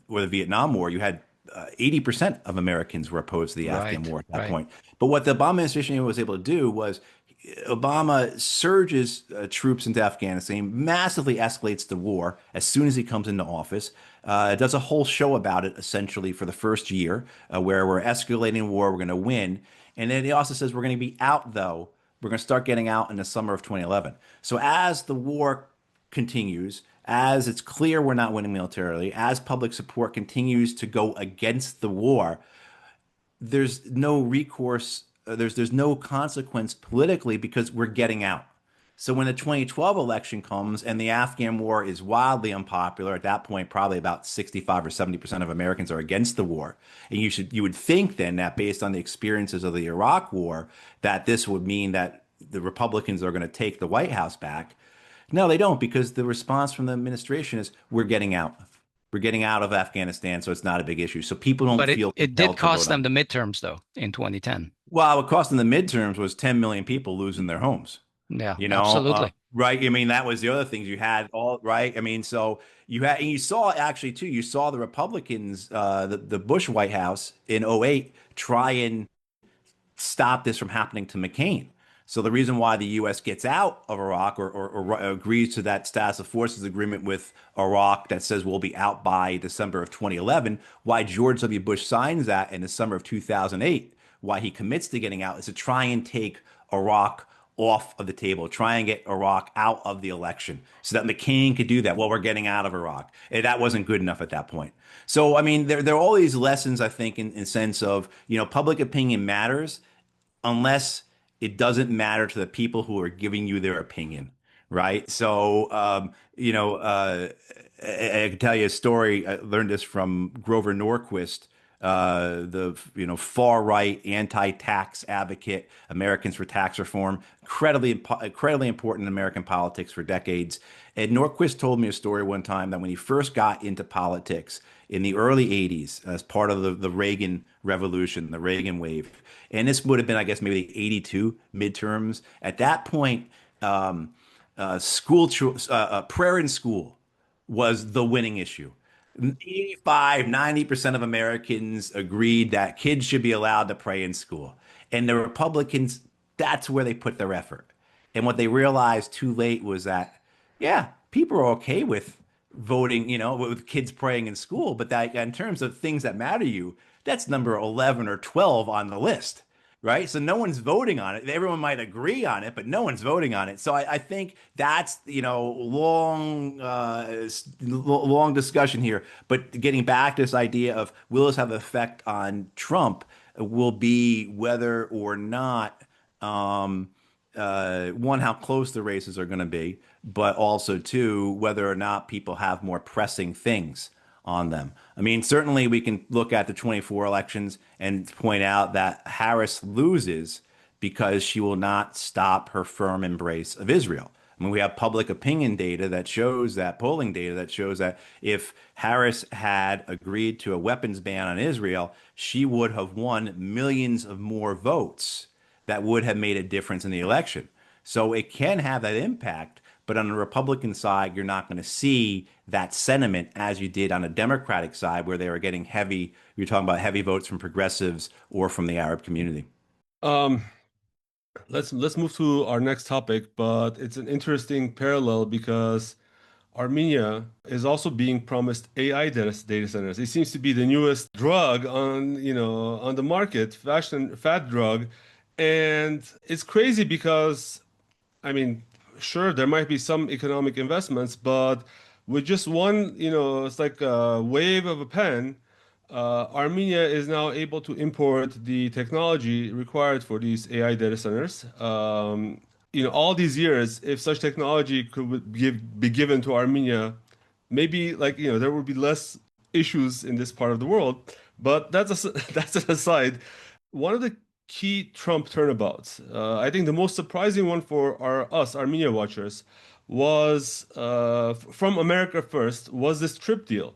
Vietnam War. You had 80% of Americans were opposed to the Afghan
Right,
war at that
right.
point. But what the Obama administration was able to do was Obama surges troops into Afghanistan, massively escalates the war as soon as he comes into office. Does a whole show about it essentially for the first year, where we're escalating war, we're going to win. And then he also says we're going to be out, though. We're going to start getting out in the summer of 2011. So as the war continues, as it's clear we're not winning militarily, as public support continues to go against the war, there's no recourse, there's no consequence politically because we're getting out. So when the 2012 election comes and the Afghan war is wildly unpopular, at that point probably about 65 or 70% of Americans are against the war. And you would think then that based on the experiences of the Iraq war that this would mean that the Republicans are going to take the White House back. No, they don't, because the response from the administration is we're getting out. We're getting out of Afghanistan, so it's not a big issue. So people don't
But
feel
it did
compelled to
cost
vote
them
on
the
it.
midterms, though, in 2010.
Well, what cost in the midterms was 10 million people losing their homes.
Yeah, absolutely.
Right? I mean, that was the other things you had all right. I mean, so you had, and you saw actually too, you saw the Republicans, the Bush White House in '08 try and stop this from happening to McCain. So the reason why the U.S. gets out of Iraq or agrees to that status of forces agreement with Iraq that says we'll be out by December of 2011, why George W. Bush signs that in the summer of 2008, why he commits to getting out is to try and take Iraq off of the table, try and get Iraq out of the election so that McCain could do that. Well, we're getting out of Iraq. And that wasn't good enough at that point. So, I mean, there are all these lessons, I think, in sense of, public opinion matters unless it doesn't matter to the people who are giving you their opinion, right? So, I can tell you a story. I learned this from Grover Norquist, the far right anti-tax advocate, Americans for Tax Reform, incredibly important in American politics for decades. And Norquist told me a story one time that when he first got into politics in the early '80s, as part of the Reagan Revolution, the Reagan wave, and this would have been, I guess, maybe the '82 midterms. At that point, prayer in school was the winning issue. 85, 90% of Americans agreed that kids should be allowed to pray in school. And the Republicans, that's where they put their effort. And what they realized too late was that, yeah, people are okay with voting, with kids praying in school, but that in terms of things that matter to you, that's number 11 or 12 on the list, right? So no one's voting on it. Everyone might agree on it, but no one's voting on it. So I think that's, long discussion here. But getting back to this idea of will this have an effect on Trump will be whether or not, one, how close the races are going to be, but also two, whether or not people have more pressing things on them. I mean, certainly we can look at the 24 elections and point out that Harris loses because she will not stop her firm embrace of Israel. I mean, we have public opinion data that shows that, polling data that shows that if Harris had agreed to a weapons ban on Israel, she would have won millions of more votes that would have made a difference in the election. So it can have that impact, but on the Republican side, you're not going to see that sentiment as you did on the Democratic side, where they were getting heavy. You're talking about heavy votes from progressives or from the Arab community.
Um, let's move to our next topic, but it's an interesting parallel because Armenia is also being promised AI data centers. It seems to be the newest drug on the market, fat drug, and it's crazy because I mean, sure, there might be some economic investments, but with just one, it's like a wave of a pen, Armenia is now able to import the technology required for these AI data centers. All these years, if such technology could be given to Armenia, maybe there would be less issues in this part of the world. But that's an aside. One of the key Trump turnabouts, I think the most surprising one for us Armenia watchers, was from America First, was this TRIPP deal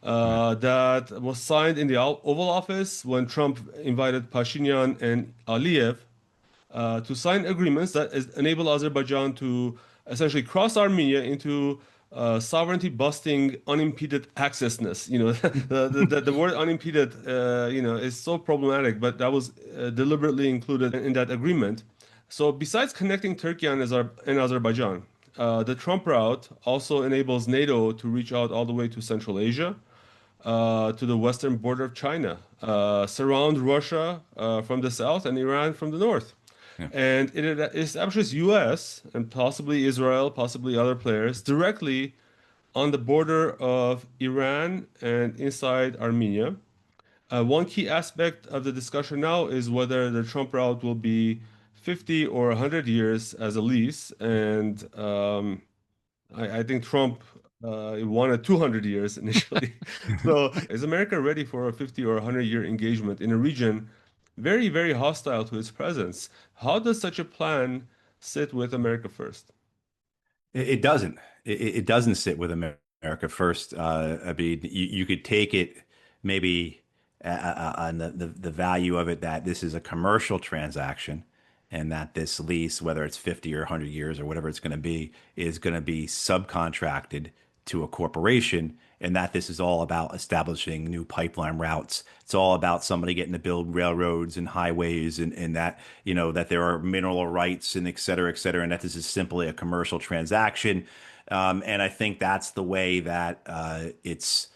Right.
that was signed in the Oval Office when Trump invited Pashinyan and Aliyev to sign agreements that enable Azerbaijan to essentially cross Armenia into sovereignty busting unimpeded accessness. The word unimpeded, is so problematic, but that was deliberately included in that agreement. So besides connecting Turkey and Azerbaijan, the Trump route also enables NATO to reach out all the way to Central Asia, to the western border of China, surround Russia from the south and Iran from the north.
Yeah.
And it establishes US and possibly Israel, possibly other players directly on the border of Iran and inside Armenia. One key aspect of the discussion now is whether the Trump route will be 50 or 100 years as a lease. And I think Trump wanted 200 years initially. So is America ready for a 50 or 100-year engagement in a region very, very hostile to its presence? How does such a plan sit with America first?
It doesn't. It doesn't sit with America first. I mean, you could take it maybe on the value of it that this is a commercial transaction, and that this lease, whether it's 50 or 100 years or whatever it's going to be, is going to be subcontracted to a corporation, and that this is all about establishing new pipeline routes. It's all about somebody getting to build railroads and highways, and that, that there are mineral rights and et cetera, and that this is simply a commercial transaction. And I think that's the way that it's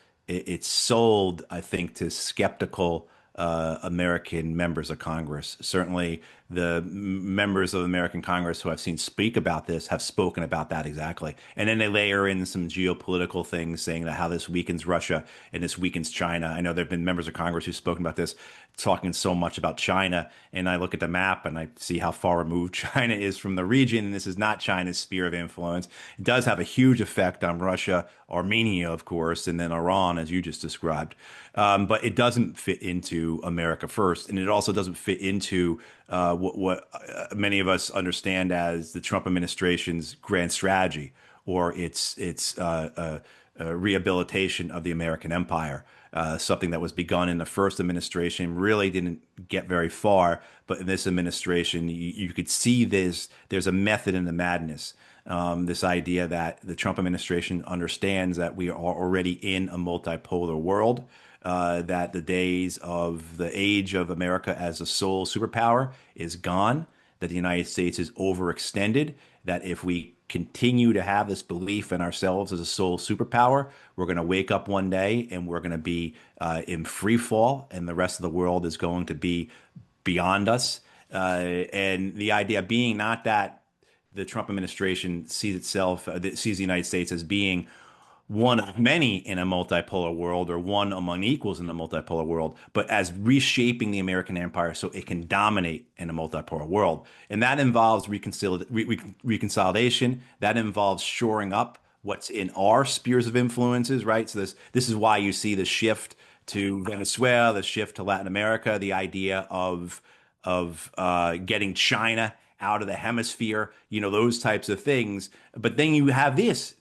sold, I think, to skeptical American members of Congress. Certainly, the members of American Congress who I've seen speak about this have spoken about that exactly. And then they layer in some geopolitical things, saying that how this weakens Russia and this weakens China. I know there have been members of Congress who've spoken about this, talking so much about China. And I look at the map and I see how far removed China is from the region. And this is not China's sphere of influence. It does have a huge effect on Russia, Armenia, of course, and then Iran, as you just described. But it doesn't fit into America first, and it also doesn't fit into what many of us understand as the Trump administration's grand strategy, or its rehabilitation of the American empire. Something that was begun in the first administration really didn't get very far, but in this administration, you could see there's a method in the madness. This idea that the Trump administration understands that we are already in a multipolar world, that the days of the age of America as a sole superpower is gone, that the United States is overextended, that if we continue to have this belief in ourselves as a sole superpower, we're going to wake up one day and we're going to be in free fall, and the rest of the world is going to be beyond us. And the idea being not that the Trump administration sees the United States as being one of many in a multipolar world, or one among equals in a multipolar world, but as reshaping the American empire so it can dominate in a multipolar world. And that involves reconciliation. That involves shoring up what's in our spheres of influences, right? So this is why you see the shift to Venezuela, the shift to Latin America, the idea of getting China out of the hemisphere, those types of things. But then you have this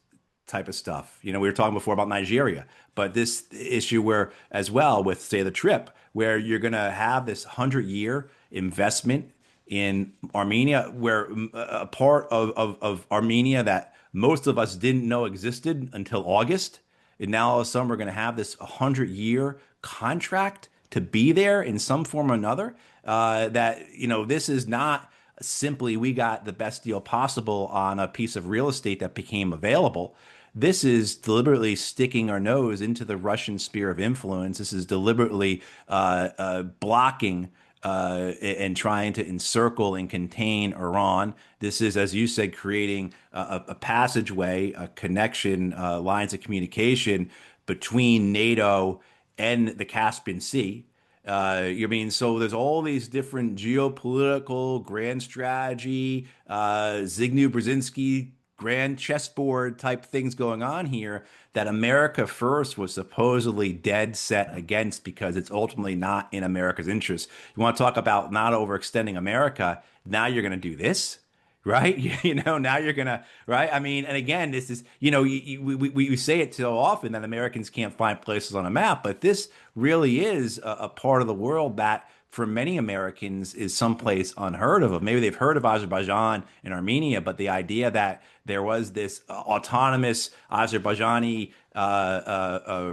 type of stuff. We were talking before about Nigeria, but this issue where, as well, with, say, the TRIPP, where you're going to have this 100-year investment in Armenia, where a part of Armenia that most of us didn't know existed until August. And now all of a sudden we're going to have this 100-year contract to be there in some form or another. This is not simply we got the best deal possible on a piece of real estate that became available. This is deliberately sticking our nose into the Russian sphere of influence. This is deliberately blocking and trying to encircle and contain Iran. This is, as you said, creating a passageway, a connection, lines of communication between NATO and the Caspian Sea. So there's all these different geopolitical, grand strategy, Zygmunt Brzezinski, grand chessboard type things going on here that America first was supposedly dead set against, because it's ultimately not in America's interest. You want to talk about not overextending America? Now you're going to do this, right? Now you're going to, right? I mean, and again, this is, we say it so often that Americans can't find places on a map, but this really is a part of the world that for many Americans is someplace unheard of. Maybe they've heard of Azerbaijan and Armenia, but the idea that there was this autonomous Azerbaijani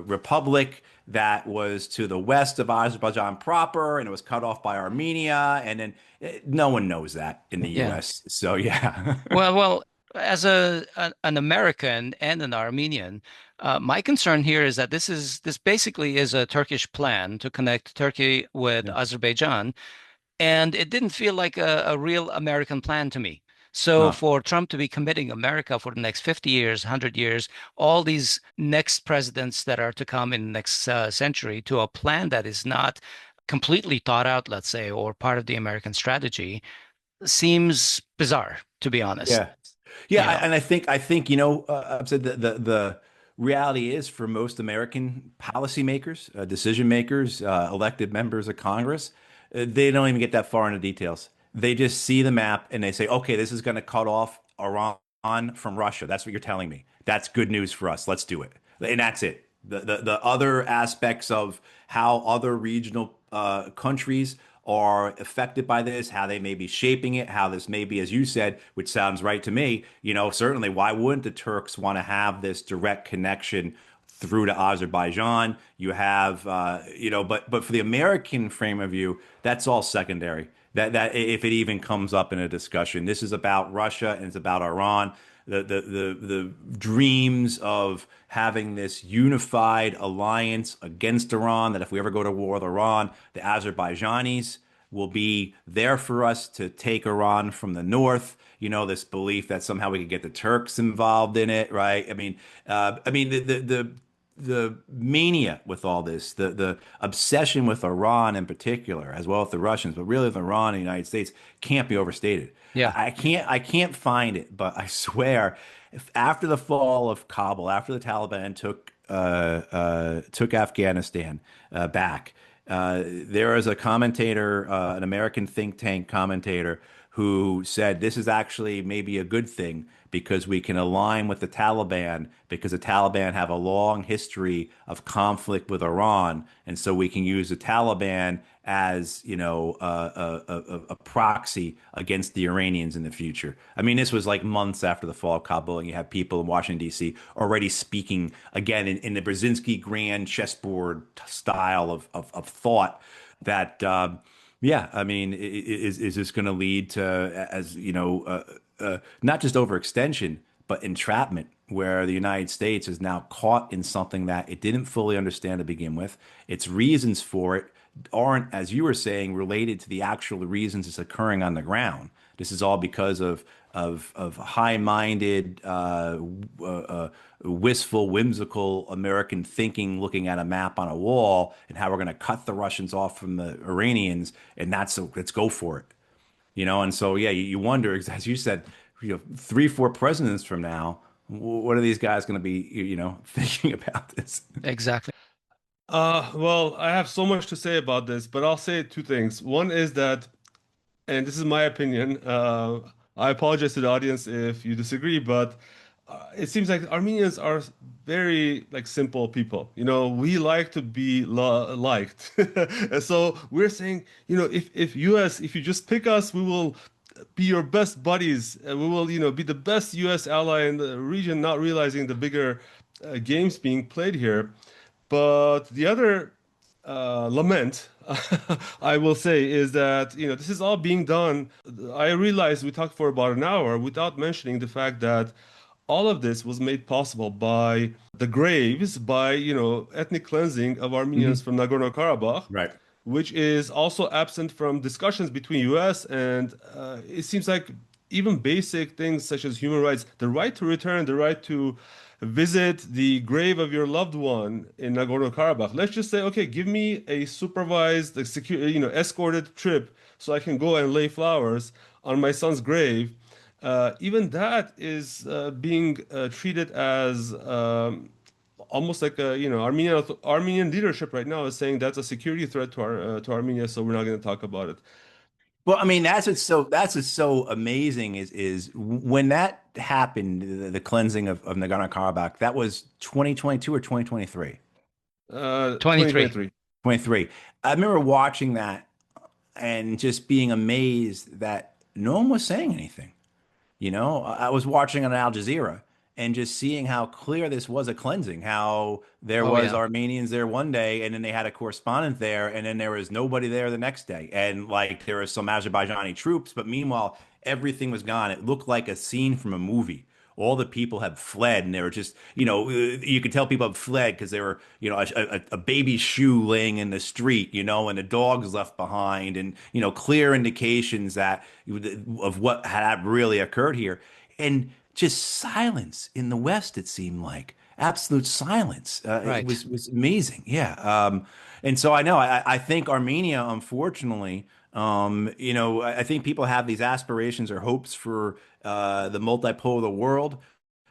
republic that was to the west of Azerbaijan proper, and it was cut off by Armenia, and then no one knows that in the
Yeah.
U.S. So yeah.
Well, as an American and an Armenian, my concern here is that this basically is a Turkish plan to connect Turkey with
Yeah.
Azerbaijan, and it didn't feel like a real American plan to me. So
No.
for Trump to be committing America for the next 50 years, 100 years, all these next presidents that are to come in the next century to a plan that is not completely thought out, let's say, or part of the American strategy seems bizarre, to be honest.
Yeah. Yeah,
You know,
and I think I've said the reality is for most American policymakers, decision makers, elected members of Congress, they don't even get that far into details. They just see the map and they say, okay, this is going to cut off Iran from Russia. That's what you're telling me. That's good news for us. Let's do it. And that's it. The other aspects of how other regional countries are affected by this, how they may be shaping it, how this may be, as you said, which sounds right to me, certainly why wouldn't the Turks want to have this direct connection through to Azerbaijan? You have, but for the American frame of view, that's all secondary. That if it even comes up in a discussion, this is about Russia and it's about Iran. The dreams of having this unified alliance against Iran, that if we ever go to war with Iran, the Azerbaijanis will be there for us to take Iran from the north. This belief that somehow we could get the Turks involved in it, right? I mean, the mania with all this, the obsession with Iran in particular, as well as the Russians, but really with Iran and the United States, can't be overstated.
yeah,
I can't find it, but I swear, if after the fall of Kabul, after the Taliban took Afghanistan back, there is a commentator, an American think tank commentator, who said this is actually maybe a good thing because we can align with the Taliban because the Taliban have a long history of conflict with Iran, and so we can use the Taliban as a proxy against the Iranians in the future. I mean, this was like months after the fall of Kabul, and you have people in Washington D.C. already speaking again in the Brzezinski grand chessboard style of thought that. Yeah, I mean, is this going to lead to, as not just overextension, but entrapment, where the United States is now caught in something that it didn't fully understand to begin with. Its reasons for it aren't, as you were saying, related to the actual reasons it's occurring on the ground. This is all because of high-minded, wistful, whimsical American thinking, looking at a map on a wall and how we're going to cut the Russians off from the Iranians, and let's go for it. And so yeah, you wonder, as you said, 3, 4 presidents from now, what are these guys going to be, thinking about this?
exactly.
Well, I have so much to say about this, but I'll say two things. One is that, and this is my opinion, I apologize to the audience if you disagree, but it seems like Armenians are very like simple people. We like to be liked. And so we're saying, if US, if you just pick us, we will be your best buddies, and we will, be the best US ally in the region, not realizing the bigger games being played here. But the other lament I will say is that this is all being done. I realize we talked for about an hour without mentioning the fact that all of this was made possible by the graves, by ethnic cleansing of Armenians
Hmm.
from Nagorno-Karabakh,
Right.
which is also absent from discussions between U.S. and it seems like even basic things such as human rights, the right to return, the right to visit the grave of your loved one in Nagorno-Karabakh. Let's just say, okay, give me a supervised, like, secure, escorted trip so I can go and lay flowers on my son's grave. Even that is being treated as almost like Armenian leadership right now is saying that's a security threat to Armenia, so we're not going to talk about it.
Well, I mean, that's what's so amazing is when that happened, the cleansing of Nagorno-Karabakh, that was 2022 or 2023.
23.
2023.
23. I remember watching that and just being amazed that no one was saying anything. I was watching on Al Jazeera and just seeing how clear this was a cleansing, how there
Oh
was
yeah.
Armenians there one day, and then they had a correspondent there, and then there was nobody there the next day. And like there was some Azerbaijani troops, but meanwhile, everything was gone. It looked like a scene from a movie. All the people had fled, and they were just, you could tell people had fled because they were, a baby shoe laying in the street, and the dogs left behind, and, clear indications that of what had really occurred here. And just silence in the West, it seemed like absolute silence. It
Right.
was amazing. Yeah. And so I know, I think Armenia, unfortunately, I think people have these aspirations or hopes for the multipolar world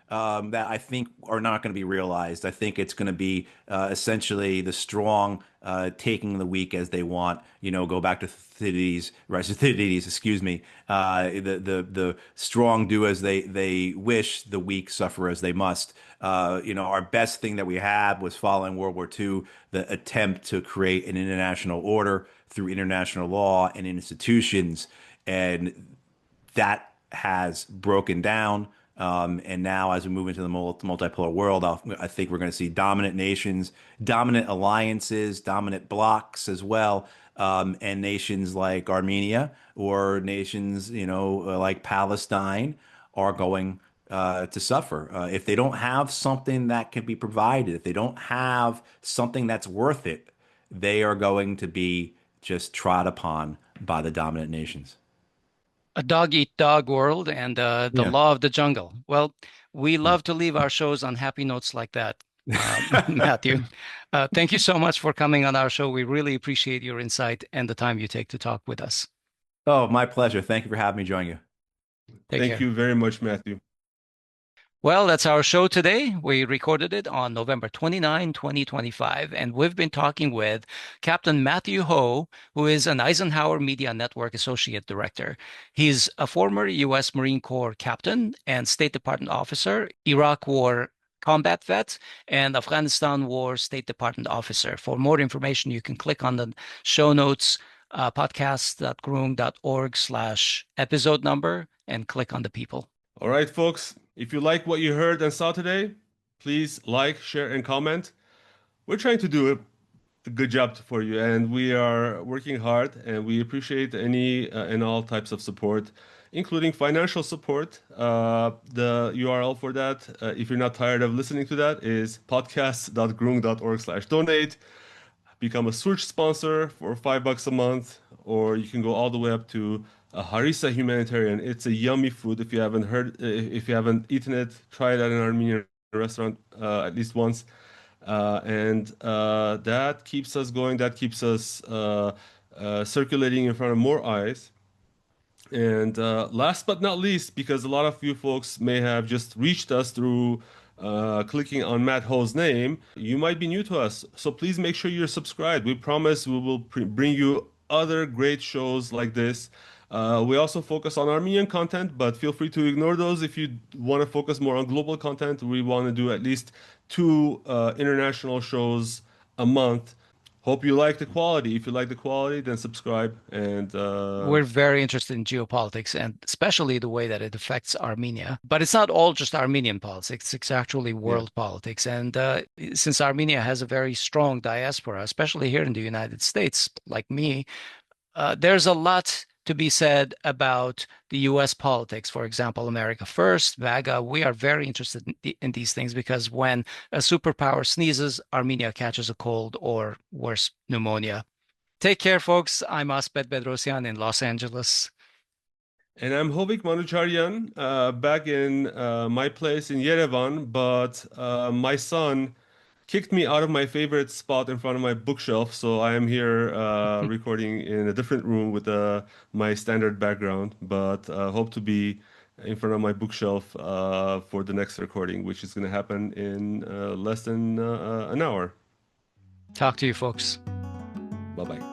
that I think are not going to be realized. I think it's going to be essentially the strong taking the weak as they want. Go back to Thucydides, right? Thucydides, excuse me. The strong do as they wish, the weak suffer as they must. Our best thing that we had was following World War II, the attempt to create an international order through international law and institutions, and that has broken down. And now, as we move into the multipolar world, I think we're going to see dominant nations, dominant alliances, dominant blocks as well, and nations like Armenia or nations, like Palestine are going to suffer if they don't have something that can be provided. If they don't have something that's worth it, they are going to be just trod upon by the dominant nations.
A dog eat dog world and the
Yeah.
law of the jungle. Well, we love to leave our shows on happy notes like that, Matthew. Thank you so much for coming on our show. We really appreciate your insight and the time you take to talk with us.
Oh, my pleasure. Thank you for having me join you.
Take
Thank
care.
you very much, Matthew.
Well, that's our show today. We recorded it on November 29, 2025, and we've been talking with Captain Matthew Ho, who is an Eisenhower Media Network Associate Director. He's a former U.S. Marine Corps captain and State Department officer, Iraq War combat vet, and Afghanistan War State Department officer. For more information, you can click on the show notes, podcast.groong.org/episode number, and click on the people.
All right, folks. If you like what you heard and saw today, please like, share, and comment. We're trying to do a good job for you, and we are working hard, and we appreciate any and all types of support, including financial support. The URL for that, if you're not tired of listening to that, is podcasts.groong.org/donate. Become a Switch sponsor for $5 a month, or you can go all the way up to a harissa humanitarian. It's a yummy food. If you haven't eaten it, try it at an Armenian restaurant at least once. And that keeps us going. That keeps us circulating in front of more eyes. And last but not least, because a lot of you folks may have just reached us through clicking on Matt Ho's name, you might be new to us. So please make sure you're subscribed. We promise we will bring you other great shows like this. We also focus on Armenian content, but feel free to ignore those if you want to focus more on global content. We want to do at least two international shows a month. Hope you like the quality. If you like the quality, then subscribe. And
We're very interested in geopolitics and especially the way that it affects Armenia. But it's not all just Armenian politics, it's actually
yeah.
world politics. And since Armenia has a very strong diaspora, especially here in the United States, like me, there's a lot to be said about the US politics. For example, America First, VAGA. We are very interested in these things because when a superpower sneezes, Armenia catches a cold or worse, pneumonia. Take care, folks. I'm Asbed Bedrossian in Los Angeles.
And I'm Hovik Manucharyan, back in my place in Yerevan, but my son kicked me out of my favorite spot in front of my bookshelf, so I am here recording in a different room with my standard background, but hope to be in front of my bookshelf for the next recording, which is going to happen in less than an hour.
Talk to you, folks.
Bye-bye.